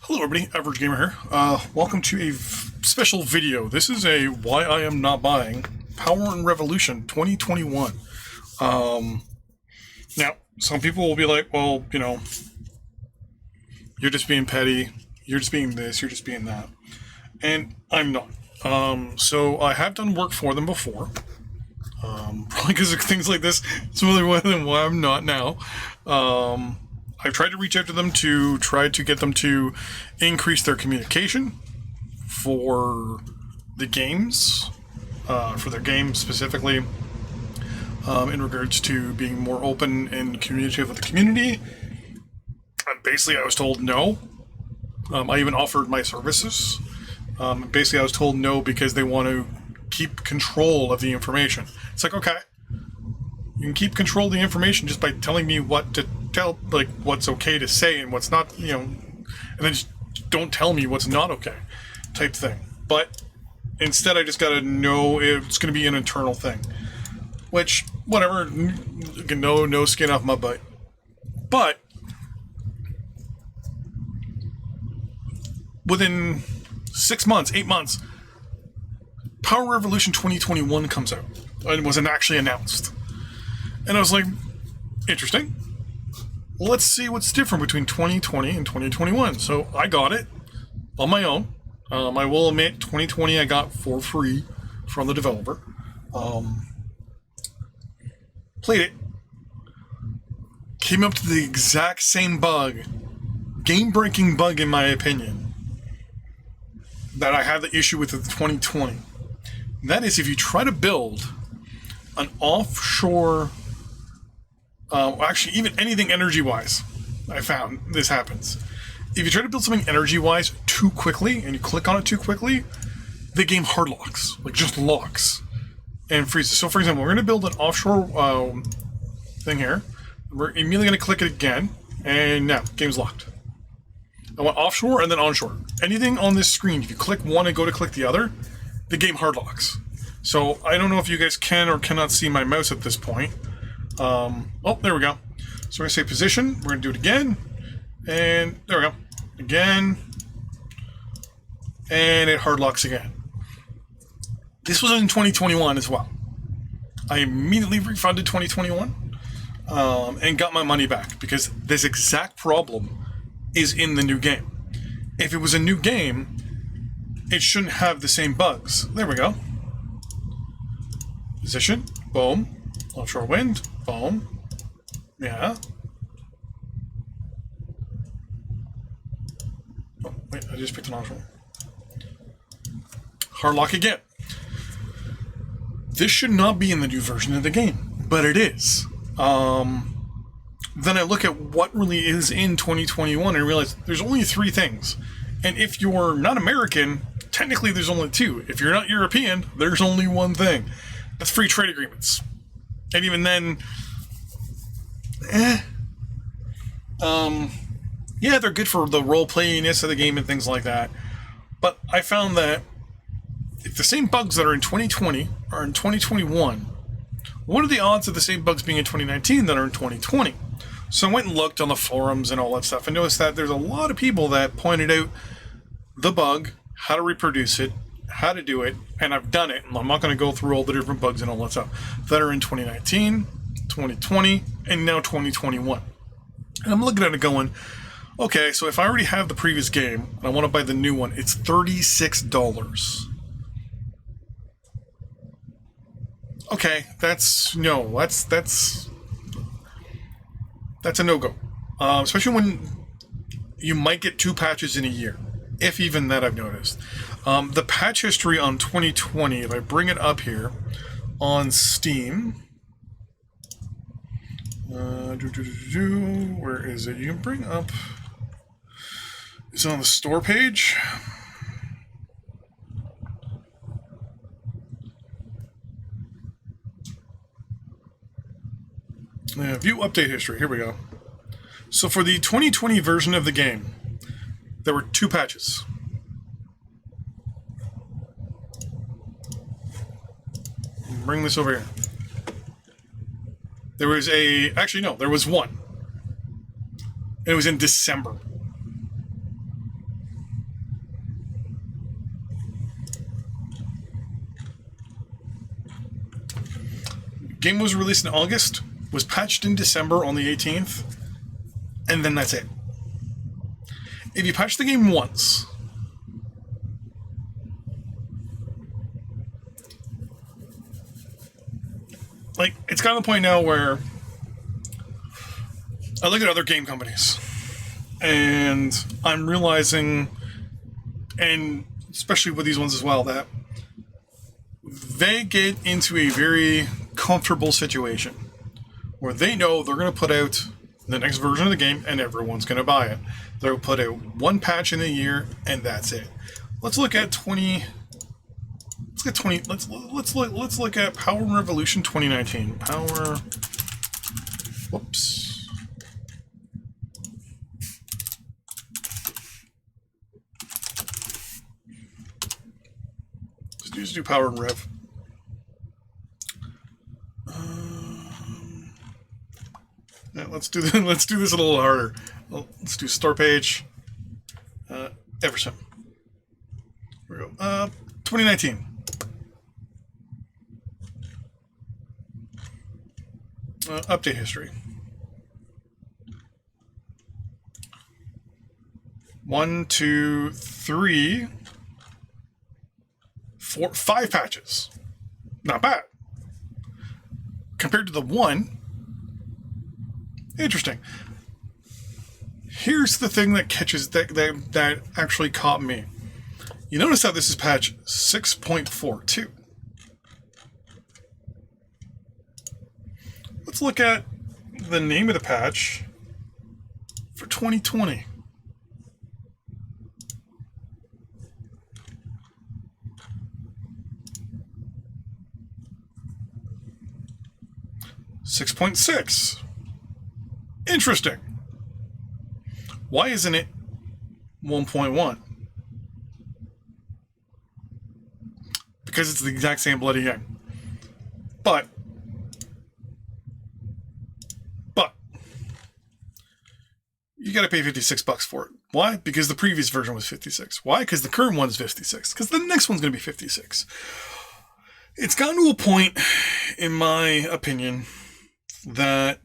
Hello everybody, Average Gamer here. Welcome to a special video. This is a why I am not buying Power and Revolution 2021. Now, some people will be like, well, you're just being petty, you're just being this, you're just being that. And I'm not. So I have done work for them before. Probably because of things like this. It's really one of them why I'm not now. I've tried to reach out to them to try to get them to increase their communication for the games, for their games specifically, in regards to being more open and communicative with the community. Basically, I was told no. I even offered my services. Basically, I was told no because they want to keep control of the information. It's like, okay, you can keep control of the information just by telling me what to tell, like what's okay to say and what's not, and then just don't tell me what's not okay, type thing. But instead, I just gotta know it's gonna be an internal thing, which whatever, no skin off my butt. But within 6 months, 8 months, Power Revolution 2021 comes out and was actually announced. And I was like, interesting. Let's see what's different between 2020 and 2021. So I got it on my own. I will admit, 2020 I got for free from the developer. Played it. Came up to the exact same bug. Game-breaking bug, in my opinion, that I had the issue with 2020. That is, if you try to build an offshore... actually, even anything energy-wise, I found this happens. If you try to build something energy-wise too quickly, and you click on it too quickly, the game hard locks. Like, just locks. And freezes. So, for example, we're going to build an offshore thing here. We're immediately going to click it again, and now, game's locked. I want offshore and then onshore. Anything on this screen, if you click one and go to click the other, the game hard locks. So, I don't know if you guys can or cannot see my mouse at this point. Oh, there we go. So we're going to say position. We're going to do it again. And there we go. Again. And it hard locks again. This was in 2021 as well. I immediately refunded 2021 and got my money back because this exact problem is in the new game. If it was a new game, it shouldn't have the same bugs. There we go. Position. Boom. Offshore wind. Boom. Yeah. Oh, wait, I just picked an offshore. Hard lock again. This should not be in the new version of the game, but it is. Then I look at what really is in 2021 and realize there's only 3 things. And if you're not American, technically there's only 2. If you're not European, there's only 1 thing. That's free trade agreements. And even then, yeah, they're good for the role-playiness of the game and things like that. But I found that if the same bugs that are in 2020 are in 2021, what are the odds of the same bugs being in 2019 that are in 2020? So I went and looked on the forums and all that stuff and noticed that there's a lot of people that pointed out the bug, how to reproduce it, how to do it, and I've done it. I'm not going to go through all the different bugs and all that stuff that are in 2019, 2020, and now 2021. And I'm looking at it going, okay, so if I already have the previous game and I want to buy the new one, it's $36. Okay, that's a no-go. Especially when you might get 2 patches in a year, if even that I've noticed. The patch history on 2020, if I bring it up here on Steam, where is it? You can bring up, it's on the store page. View update history, here we go. So for the 2020 version of the game, there were 2 patches. Bring this over here. There was actually no, there was 1. It was in December. Game was released in August, was patched in December on the 18th, and then that's it. If you patch the game once, like, it's gotten to the point now where I look at other game companies, and I'm realizing, and especially with these ones as well, that they get into a very comfortable situation where they know they're going to put out the next version of the game and everyone's going to buy it. They'll put out one patch in a year and that's it. Let's look at 20. Let's look at Power Revolution 2019. Whoops. Let's just do Power and Rev. Yeah, let's do this a little harder. Let's do store page. Everson. Here we go. 2019. Update history. 1, 2, 3, 4, 5 patches. Not bad. Compared to the 1. Interesting. Here's the thing that catches that actually caught me. You notice how this is patch 6.42. Let's look at the name of the patch for 2020. .6. Interesting. Why isn't it 1.1? Because it's the exact same bloody game. But you gotta pay $56 for it. Why? Because the previous version was $56. Why? Because the current one's $56. Because the next one's gonna be $56. It's gotten to a point, in my opinion, that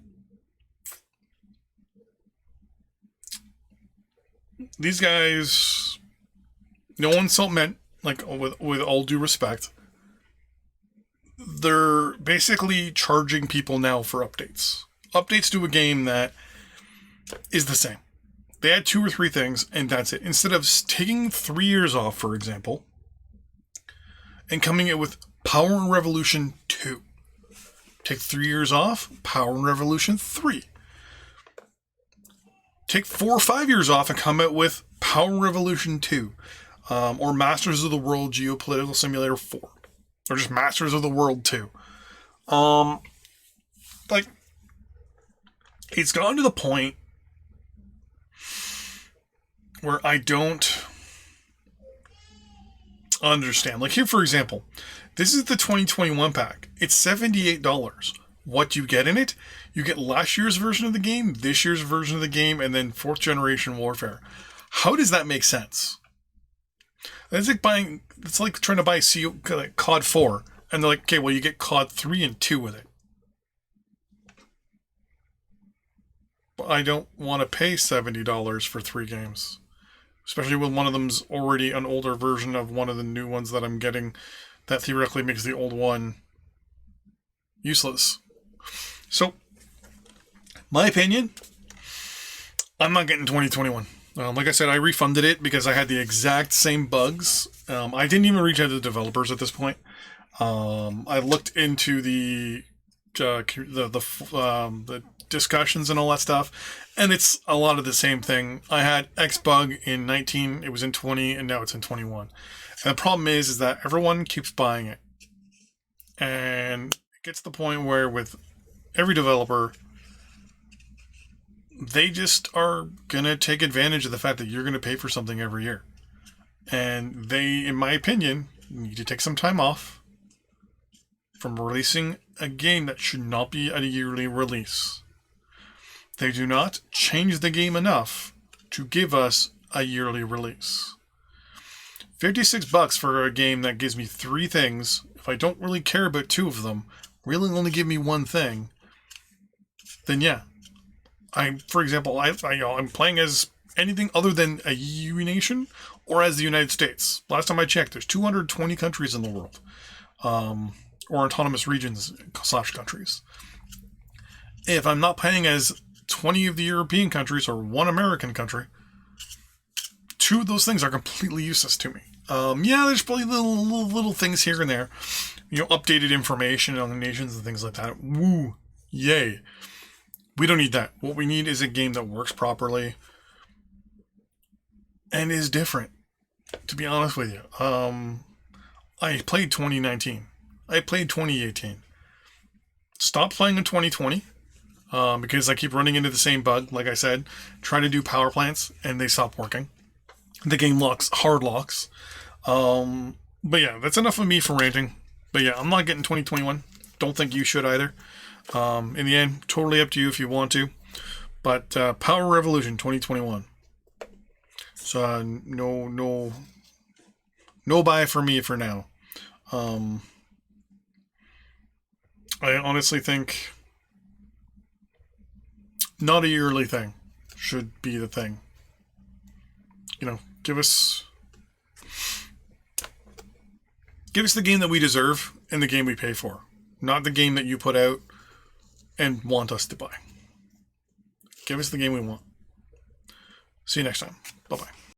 these guys, no insult meant, like, with all due respect, they're basically charging people now for updates. Updates to a game that is the same. They add 2 or 3 things, and that's it. Instead of taking 3 years off, for example, and coming in with Power Revolution 2. Take 3 years off, Power Revolution 3. Take 4 or 5 years off and come out with Power Revolution 2. Or Masters of the World Geopolitical Simulator 4. Or just Masters of the World 2. Like, it's gotten to the point where I don't understand. Like, here, for example, this is the 2021 pack. It's $78. What do you get in it? You get last year's version of the game, this year's version of the game, and then 4th generation warfare. How does that make sense? It's like trying to buy COD 4, and they're like, okay, well, you get COD 3 and 2 with it. But I don't want to pay $70 for 3 games. Especially when one of them's already an older version of one of the new ones that I'm getting that theoretically makes the old one useless. So, my opinion, I'm not getting 2021. Like I said, I refunded it because I had the exact same bugs. I didn't even reach out to the developers at this point. I looked into the discussions and all that stuff, and it's a lot of the same thing. I had X bug in 19, it was in 20, and now it's in 21. And the problem is that everyone keeps buying it, and it gets to the point where with every developer, they just are gonna take advantage of the fact that you're gonna pay for something every year, and they, in my opinion, need to take some time off from releasing a game that should not be a yearly release. They do not change the game enough to give us a yearly release. $56 for a game that gives me 3 things. If I don't really care about 2 of them, really only give me one thing, then yeah. For example, I'm playing as anything other than a EU nation or as the United States. Last time I checked, there's 220 countries in the world, or autonomous regions / countries. If I'm not playing as 20 of the European countries or one American country, 2 of those things are completely useless to me. Yeah, there's probably little things here and there, updated information on the nations and things like that. Woo, yay. We don't need that. What we need is a game that works properly and is different, to be honest with you. I played 2019. I played 2018. Stopped playing in 2020 because I keep running into the same bug. Like I said, trying to do power plants and they stop working. The game hard locks. But yeah, that's enough of me for ranting. But yeah, I'm not getting 2021. Don't think you should either. In the end, totally up to you if you want to. But Power Revolution 2021. So no buy for me for now. I honestly think not a yearly thing should be the thing. Give us the game that we deserve and the game we pay for, not the game that you put out and want us to buy. Give us the game we want. See you next time. Bye-bye.